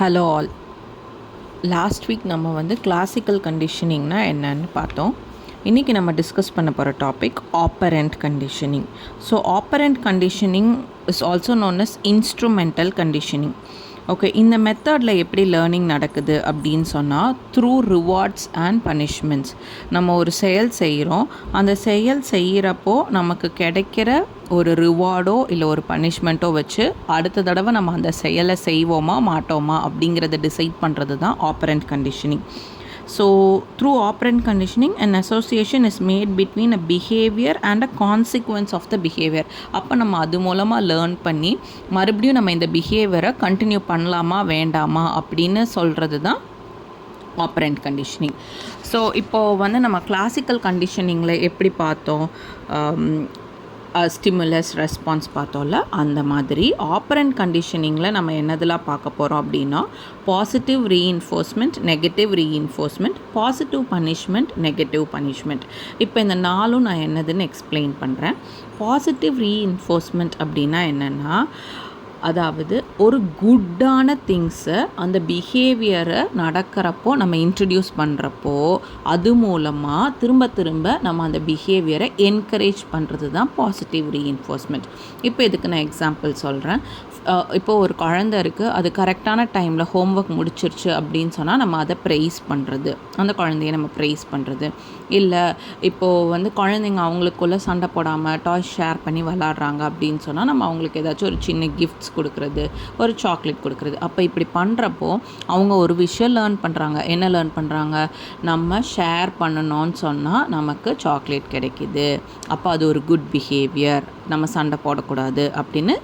Hello all. Last week நம்ம வந்து classical கண்டிஷனிங்னா என்னன்னு பார்த்தோம். இன்றைக்கி நம்ம டிஸ்கஸ் பண்ண போகிற topic operant conditioning. So operant conditioning is also known as instrumental conditioning. Okay, இந்த மெத்தடில் எப்படி லேர்னிங் நடக்குது அப்படின்னு சொன்னால் த்ரூ ரிவார்ட்ஸ் அண்ட் பனிஷ்மெண்ட்ஸ். நம்ம ஒரு செயல் செய்கிறோம், அந்த செயல் செய்கிறப்போ நமக்கு கிடைக்கிற ஒரு ரிவார்டோ இல்லை ஒரு பனிஷ்மெண்ட்டோ வச்சு அடுத்த தடவை நம்ம அந்த செயலை செய்வோமா மாட்டோமா அப்படிங்கிறத டிசைட் பண்ணுறது தான் operand conditioning. So through operand conditioning an association is made between a behavior and a consequence of the behavior. அப்போ நம்ம அது மூலமாக லேர்ன் பண்ணி மறுபடியும் நம்ம இந்த பிஹேவியரை கண்டினியூ பண்ணலாமா வேண்டாமா அப்படின்னு சொல்கிறது தான் ஆப்பரண்ட் கண்டிஷனிங். ஸோ இப்போது வந்து நம்ம கிளாசிக்கல் கண்டிஷனிங்கில் எப்படி பார்த்தோம், ஸ்டிமுலஸ் ரெஸ்பான்ஸ் பார்த்தோம்ல, அந்த மாதிரி ஆப்பரண்ட் கண்டிஷனிங்கில் நம்ம என்னதெல்லாம் பார்க்க போகிறோம் அப்படின்னா positive reinforcement, negative reinforcement, positive punishment, negative punishment. இப்போ இந்த நாளும் நான் என்னதுன்னு எக்ஸ்பிளைன் பண்ணுறேன். பாசிட்டிவ் ரீஇன்ஃபோர்ஸ்மெண்ட் அப்படின்னா என்னென்னா, அதாவது ஒரு குட்டான திங்ஸை அந்த பிஹேவியரை நடக்கிறப்போ நம்ம இன்ட்ரடியூஸ் பண்ணுறப்போ அது மூலமாக திரும்ப திரும்ப நம்ம அந்த பிஹேவியரை என்கரேஜ் பண்ணுறது தான் பாசிட்டிவ் ரீஇன்ஃபோர்ஸ்மெண்ட். இப்போ இதுக்கு நான் எக்ஸாம்பிள் சொல்கிறேன். இப்போது ஒரு குழந்தை இருக்குது, அது கரெக்டான டைமில் ஹோம்ஒர்க் முடிச்சிருச்சு அப்படின்னு சொன்னால் நம்ம அதை ப்ரைஸ் பண்ணுறது, அந்த குழந்தைய நம்ம ப்ரைஸ் பண்ணுறது. இல்லை இப்போது வந்து குழந்தைங்க அவங்களுக்குள்ளே சண்டை போடாமல் டாய்ஸ் ஷேர் பண்ணி விளாட்றாங்க அப்படின்னு சொன்னால் நம்ம அவங்களுக்கு ஏதாச்சும் ஒரு சின்ன கிஃப்ட்ஸ் கொடுக்குறது, ஒரு சாக்லேட் கொடுக்குறது. அப்போ இப்படி பண்ணுறப்போ அவங்க ஒரு விஷயம் லேர்ன் பண்ணுறாங்க. என்ன லேர்ன் பண்ணுறாங்க? நம்ம ஷேர் பண்ணணும்னு சொன்னால் நமக்கு சாக்லேட் கிடைக்கிது, அப்போ அது ஒரு குட் பிஹேவியர், நம்ம சண்டை போடக்கூடாது அப்படின்னு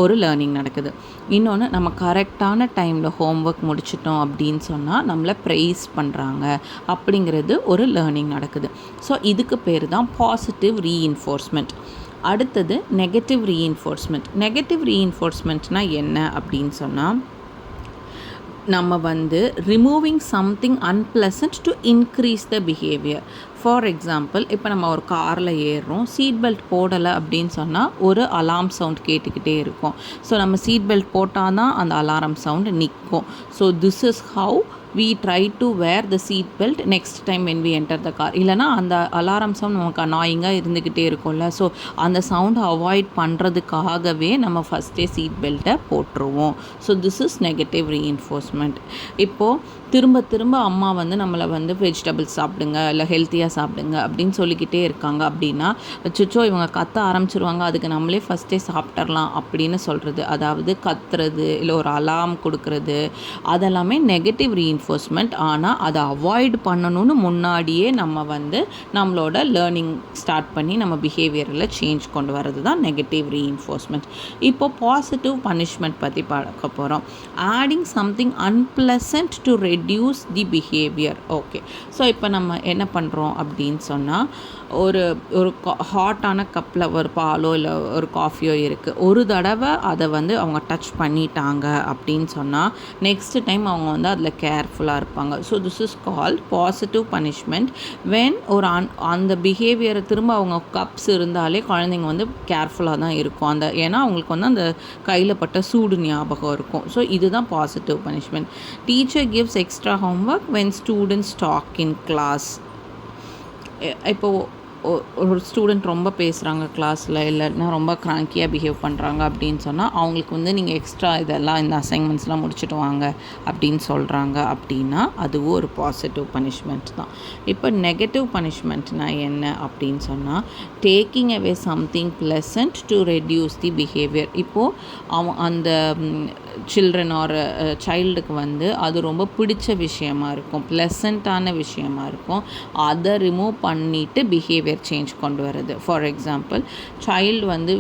ஒரு லேர்னிங் நடக்குது. இன்னொன்று, நம்ம கரெக்டான டைமில் ஹோம்ஒர்க் முடிச்சிட்டோம் அப்படின்னு சொன்னால் நம்மளை ப்ரைஸ் பண்ணுறாங்க அப்படிங்கிறது ஒரு லேர்னிங் நடக்குது. ஸோ இதுக்கு பேர் தான் பாசிட்டிவ் ரீஇன்ஃபோர்ஸ்மெண்ட். அடுத்தது நெகட்டிவ் ரீஇன்ஃபோர்ஸ்மெண்ட். நெகட்டிவ் ரீஇன்ஃபோர்ஸ்மெண்ட்னால் என்ன அப்படின்னு சொன்னால், நம்ம வந்து removing something unpleasant to increase the behaviour. For example, இப்போ நம்ம ஒரு காரில் ஏறுறோம், சீட் பெல்ட் போடலை அப்படின்னு சொன்னால் ஒரு அலார்ம் சவுண்ட் கேட்டுக்கிட்டே இருக்கும். ஸோ நம்ம சீட் பெல்ட் போட்டால் தான் அந்த அலாரம் சவுண்டு நிற்கும். So this is how we try to wear the seat belt next time when we enter the car. இல்லைனா அந்த அலாரம் சவுண்ட் நமக்கு அனாயிங்காக இருந்துக்கிட்டே இருக்கும்ல. ஸோ அந்த சவுண்டை அவாய்ட் பண்ணுறதுக்காகவே நம்ம ஃபஸ்ட்டே சீட் பெல்ட்டை போட்டுருவோம். So this is negative reinforcement. இப்போது திரும்ப திரும்ப அம்மா வந்து நம்மளை வந்து வெஜிடபிள்ஸ் சாப்பிடுங்க, இல்லை ஹெல்த்தியாக சாப்பிடுங்க அப்படின்னு சொல்லிக்கிட்டே இருக்காங்க அப்படின்னா, அச்சோ இவங்க கத்த ஆரம்பிச்சிருவாங்க, அதுக்கு நம்மளே ஃபஸ்ட்டே சாப்பிட்றலாம் அப்படின்னு சொல்கிறது, அதாவது கத்துறது இல்லை ஒரு அலார்ம் கொடுக்கறது, அதெல்லாமே நெகட்டிவ் ரீஇன்ஃபோர்ஸ்மெண்ட். ஆனால் அதை அவாய்ட் பண்ணணும்னு முன்னாடியே நம்ம வந்து நம்மளோட லேர்னிங் ஸ்டார்ட் பண்ணி நம்ம பிஹேவியரில் சேஞ்ச் கொண்டு வர்றது தான் நெகட்டிவ் ரீஇன்ஃபோர்ஸ்மெண்ட். இப்போ பாசிட்டிவ் பனிஷ்மெண்ட் பற்றி பார்க்க போகிறோம். Adding something unpleasant to reduce the behaviour. Okay, so இப்போ நம்ம என்ன பண்ணுறோம் அப்படின்னு சொன்னால், ஒரு ஒரு ஹாட்டான கப்பில் ஒரு பாலோ இல்லை ஒரு காஃபியோ இருக்குது, ஒரு தடவை அதை வந்து அவங்க டச் பண்ணிட்டாங்க அப்படின்னு சொன்னால் நெக்ஸ்ட் டைம் அவங்க வந்து அதில் கேர்ஃபுல்லாக இருப்பாங்க. So this is called positive punishment. When ஒரு அந்த பிஹேவியரை திரும்ப அவங்க கப்ஸ் இருந்தாலே குழந்தைங்க வந்து கேர்ஃபுல்லாக தான் இருக்கும். ஏன்னா அவங்களுக்கு வந்து அந்த கையில் பட்ட சூடு ஞாபகம் இருக்கும். ஸோ இதுதான் positive punishment. Teacher gives extra homework when students talk in class. இப்போது ஒரு ஸ்டூடெண்ட் ரொம்ப பேசுகிறாங்க கிளாஸில், இல்லைன்னா ரொம்ப கிராங்கியாக பிஹேவ் பண்ணுறாங்க அப்படின்னு சொன்னால் அவங்களுக்கு வந்து நீங்கள் எக்ஸ்ட்ரா இதெல்லாம் இந்த அசைன்மெண்ட்ஸ்லாம் முடிச்சுட்டு வாங்க அப்படின்னு சொல்கிறாங்க அப்படின்னா அதுவும் ஒரு பாசிட்டிவ் பனிஷ்மெண்ட் தான். இப்போ நெகட்டிவ் பனிஷ்மெண்ட்னால் என்ன அப்படின்னு சொன்னால், taking away something pleasant to reduce the behaviour. இப்போது அந்த சில்ட்ரன் ஆர் சைல்டுக்கு வந்து அது ரொம்ப பிடிச்ச விஷயமா இருக்கும், ப்ளசண்ட்டான விஷயமா இருக்கும், அதை ரிமூவ் பண்ணிவிட்டு பிஹேவியர் சேஞ்ச் கொண்டு வருது. ஃபார் எக்ஸாம்பிள், சைல்டு வந்து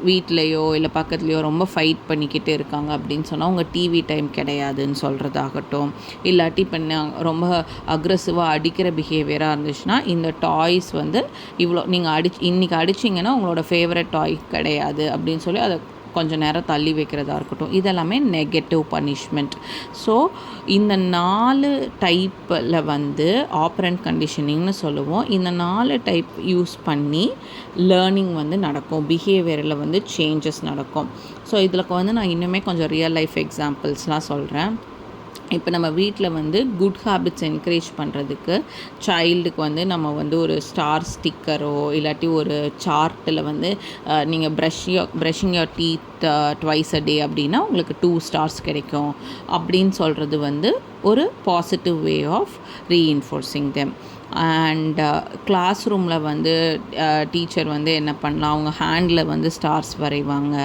வீட்லேயோ இல்லை பக்கத்துலேயோ ரொம்ப ஃபைட் பண்ணிக்கிட்டு இருக்காங்க அப்படின்னு சொன்னால் உங்கள் டிவி டைம் கிடையாதுன்னு சொல்கிறதாகட்டும், இல்லாட்டி இப்போ ரொம்ப அக்ரெசிவாக அடிக்கிற பிஹேவியராக இருந்துச்சுன்னா இந்த டாய்ஸ் வந்து இவ்வளோ நீங்கள் இன்றைக்கி அடிச்சிங்கன்னா உங்களோட ஃபேவரட் டாய் கிடையாது அப்படின்னு சொல்லி அதை கொஞ்சம் நேரம் தள்ளி வைக்கிறதா இருக்கட்டும், இதெல்லாமே நெகட்டிவ் பனிஷ்மெண்ட். ஸோ இந்த 4 டைப்பில் வந்து ஆப்பரண்ட் கண்டிஷனிங்னு சொல்லுவோம். இந்த 4 டைப் யூஸ் பண்ணி லேர்னிங் வந்து நடக்கும், பிஹேவியரில் வந்து சேஞ்சஸ் நடக்கும். ஸோ இதில் வந்து நான் இன்னுமே கொஞ்சம் ரியல் லைஃப் எக்ஸாம்பிள்ஸ்லாம் சொல்கிறேன். இப்போ நம்ம வீட்டில் வந்து குட் ஹேபிட்ஸ் என்கரேஜ் பண்ணுறதுக்கு சைல்டுக்கு வந்து நம்ம வந்து ஒரு ஸ்டார் ஸ்டிக்கரோ இல்லாட்டி ஒரு சார்ட்டில் வந்து நீங்கள் brushing your teeth twice a day அப்படின்னா உங்களுக்கு 2 ஸ்டார்ஸ் கிடைக்கும் அப்படின்னு சொல்கிறது வந்து ஒரு positive way of reinforcing them. And class ரூமில் வந்து டீச்சர் வந்து என்ன பண்ணலாம், அவங்க ஹேண்டில் வந்து ஸ்டார்ஸ் வரைவாங்க,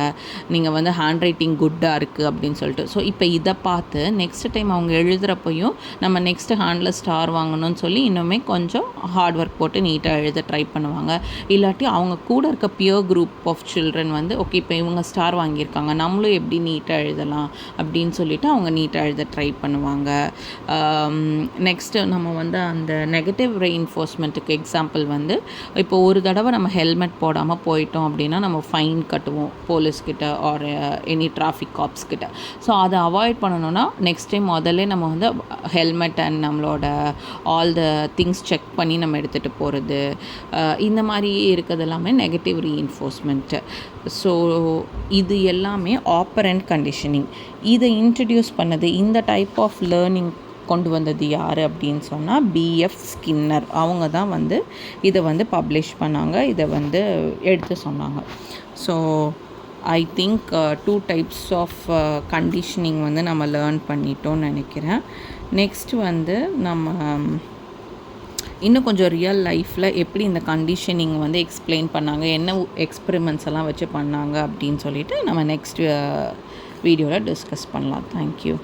நீங்கள் வந்து ஹேண்ட் ரைட்டிங் குட்டாக இருக்குது அப்படின்னு சொல்லிட்டு. ஸோ இப்போ இதை பார்த்து நெக்ஸ்ட் டைம் அவங்க எழுதுகிறப்பையும் நம்ம நெக்ஸ்ட்டு ஹேண்டில் ஸ்டார் வாங்கணும்னு சொல்லி இன்னுமே கொஞ்சம் ஹார்ட் ஒர்க் போட்டு நீட்டாக எழுத ட்ரை பண்ணுவாங்க. இல்லாட்டி அவங்க கூட இருக்க பியர் குரூப் ஆஃப் சில்ட்ரன் வந்து ஓகே இப்போ இவங்க ஸ்டார் வாங்கியிருக்காங்க, நம்மளும் எப்படி நீட்டாக எழுதலாம் அப்படின்னு சொல்லிவிட்டு அவங்க நீட்டாக எழுத ட்ரை பண்ணுவாங்க. நெக்ஸ்ட்டு நம்ம வந்து அந்த நெகட்டிவ் ரெயின்ஃபோர்ஸ்மெண்ட்டுக்கு எக்ஸாம்பிள் வந்து இப்போ ஒரு தடவை நம்ம ஹெல்மெட் போடாமல் போயிட்டோம் அப்படின்னா நம்ம ஃபைன் கட்டுவோம் போலீஸ்கிட்ட ஆர் எனி டிராஃபிக் காப்ஸ் கிட்ட. ஸோ அதை அவாய்ட் பண்ணணும்னா நெக்ஸ்ட் டைம் முதல்ல நம்ம வந்து ஹெல்மெட் அண்ட் நம்மளோட ஆல் த திங்ஸ் செக் பண்ணி நம்ம எடுத்துகிட்டு போகிறது, இந்த மாதிரி இருக்கிறது எல்லாமே நெகட்டிவ் ரீஇன்ஃபோர்ஸ்மெண்ட்டு. ஸோ இது எல்லாமே ஆப்பரண்ட் கண்டிஷனிங். இதை இன்ட்ரடியூஸ் பண்ணது, இந்த டைப் ஆஃப் லேர்னிங் கொண்டு வந்தது யார் அப்படின்னு சொன்னால் பிஎஃப் ஸ்கின்னர். அவங்க தான் வந்து இதை வந்து பப்ளிஷ் பண்ணாங்க, இதை வந்து எடுத்து சொன்னாங்க. So I think 2 types of conditioning வந்து நம்ம லேர்ன் பண்ணிட்டோம்னு நினைக்கிறேன். நெக்ஸ்ட் வந்து நம்ம இன்னும் கொஞ்சம் ரியல் லைஃப்பில் எப்படி இந்த கண்டிஷனிங் வந்து எக்ஸ்பிளைன் பண்ணாங்க, என்ன எக்ஸ்பெரிமெண்ட்ஸ் எல்லாம் வச்சு பண்ணாங்க அப்படின்னு சொல்லிட்டு நம்ம நெக்ஸ்ட் வீடியோவில் டிஸ்கஸ் பண்ணலாம். தேங்க்யூ.